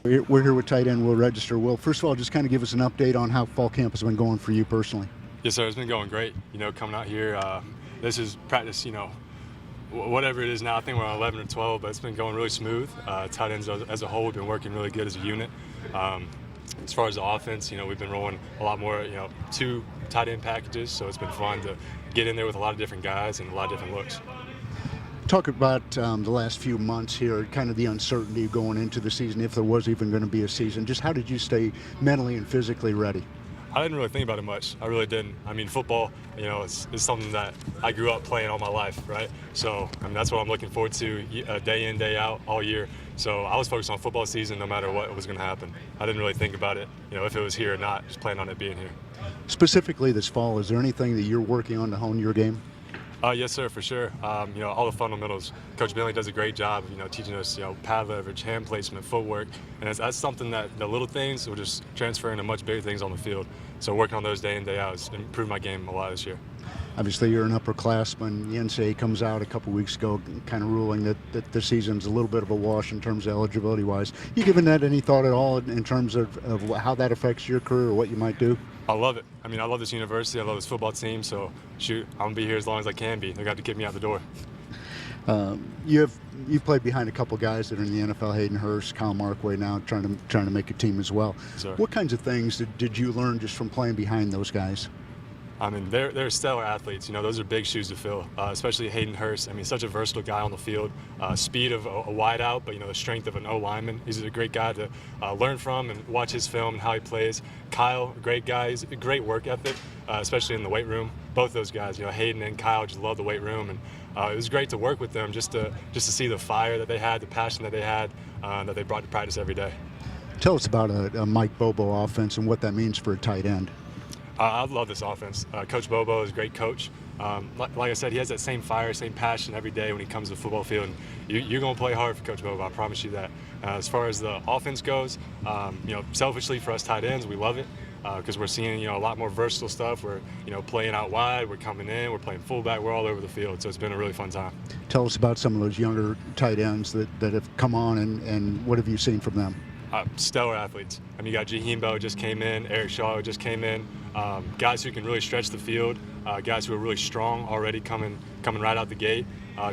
We're here with tight end Will Register. Will, first of all, just kind of give us an update on how fall camp has been going for you personally. Yes, sir. It's been going great. Coming out here, this is practice, whatever it is now. I think we're on 11 or 12, but it's been going really smooth. Tight ends as a whole have been working really good as a unit. As far as the offense, we've been rolling a lot more, 2 tight end packages, so it's been fun to get in there with a lot of different guys and a lot of different looks. Talk about the last few months here, kind of the uncertainty going into the season, if there was even going to be a season. Just how did you stay mentally and physically ready? I didn't really think about it much. I really didn't. I mean, football, it's something that I grew up playing all my life, right? So, that's what I'm looking forward to day in, day out, all year. So I was focused on football season no matter what was going to happen. I didn't really think about it, if it was here or not, just planning on it being here. Specifically this fall, is there anything that you're working on to hone your game? Yes, sir, for sure. All the fundamentals. Coach Bentley does a great job of, teaching us, pad leverage, hand placement, footwork, and that's something that the little things will just transfer into much bigger things on the field. So working on those day in, day out has improved my game a lot this year. Obviously, you're an upperclassman. The NCAA comes out a couple weeks ago kind of ruling that the season's a little bit of a wash in terms of eligibility-wise. You given that any thought at all in terms of how that affects your career or what you might do? I love it. I love this university. I love this football team. So, shoot, I'm going to be here as long as I can be. They got to get me out the door. You've played behind a couple guys that are in the NFL, Hayden Hurst, Kyle Markway now trying to make a team as well. Sir. What kinds of things did you learn just from playing behind those guys? They're stellar athletes. Those are big shoes to fill, especially Hayden Hurst. Such a versatile guy on the field. Speed of a wideout, but, the strength of an O-lineman. He's a great guy to learn from and watch his film and how he plays. Kyle, a great guy. He's a great work ethic, especially in the weight room. Both those guys, Hayden and Kyle, just love the weight room. And it was great to work with them just to see the fire that they had, the passion that they had, that they brought to practice every day. Tell us about a Mike Bobo offense and what that means for a tight end. I love this offense. Coach Bobo is a great coach. Like I said, he has that same fire, same passion every day when he comes to the football field. And you're going to play hard for Coach Bobo, I promise you that. As far as the offense goes, selfishly for us tight ends, we love it because we're seeing a lot more versatile stuff. We're playing out wide, we're coming in, we're playing fullback, we're all over the field. So it's been a really fun time. Tell us about some of those younger tight ends that have come on and what have you seen from them? Stellar athletes. You got Jahimbo just came in, Eric Shaw just came in. Guys who can really stretch the field, guys who are really strong already coming right out the gate.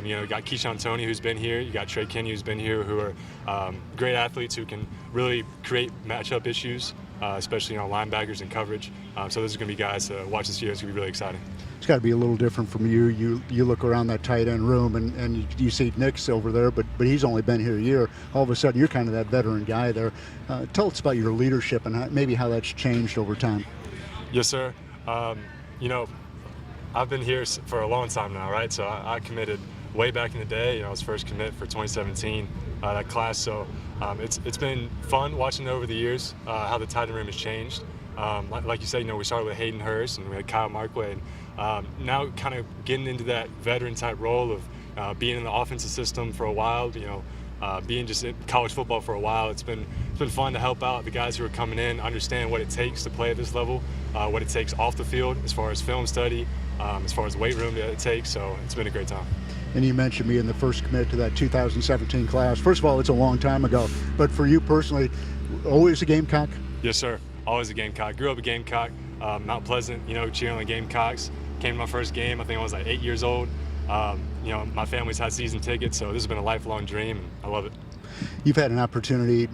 You got Keyshawn Toney who's been here, you got Trey Kenny who's been here, who are great athletes who can really create matchup issues, especially on linebackers and coverage. So those are going to be guys to watch this year. It's going to be really exciting. It's got to be a little different from you. You look around that tight end room and you see Nick's over there, but he's only been here a year. All of a sudden, you're kind of that veteran guy there. Tell us about your leadership and maybe how that's changed over time. Yes, sir. I've been here for a long time now, right? So I committed way back in the day. I was first commit for 2017, that class. So it's been fun watching over the years how the tight end room has changed. Like you said, we started with Hayden Hurst and we had Kyle Markway. And now kind of getting into that veteran type role of being in the offensive system for a while, being just in college football for a while. It's been fun to help out the guys who are coming in, understand what it takes to play at this level, what it takes off the field as far as film study, as far as weight room that it takes. So it's been a great time. And you mentioned being the first commit to that 2017 class. First of all, it's a long time ago, but for you personally, always a Gamecock? Yes, sir. Always a Gamecock. Grew up a Gamecock, Mount Pleasant, cheering on the Gamecocks. Came to my first game, I think I was like 8 years old. My family's had season tickets, so this has been a lifelong dream, and I love it. You've had an opportunity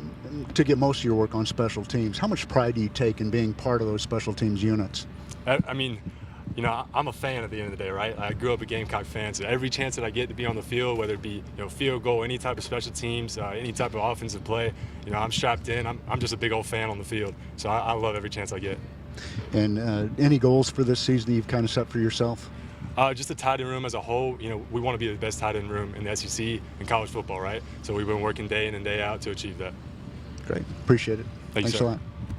to get most of your work on special teams. How much pride do you take in being part of those special teams units? I'm a fan at the end of the day, right? I grew up a Gamecock fan, so every chance that I get to be on the field, whether it be field goal, any type of special teams, any type of offensive play, I'm strapped in. I'm just a big old fan on the field, so I love every chance I get. And any goals for this season that you've kind of set for yourself? Just the tight end room as a whole, we want to be the best tight end room in the SEC in college football, right? So we've been working day in and day out to achieve that. Great. Appreciate it. Thanks a lot.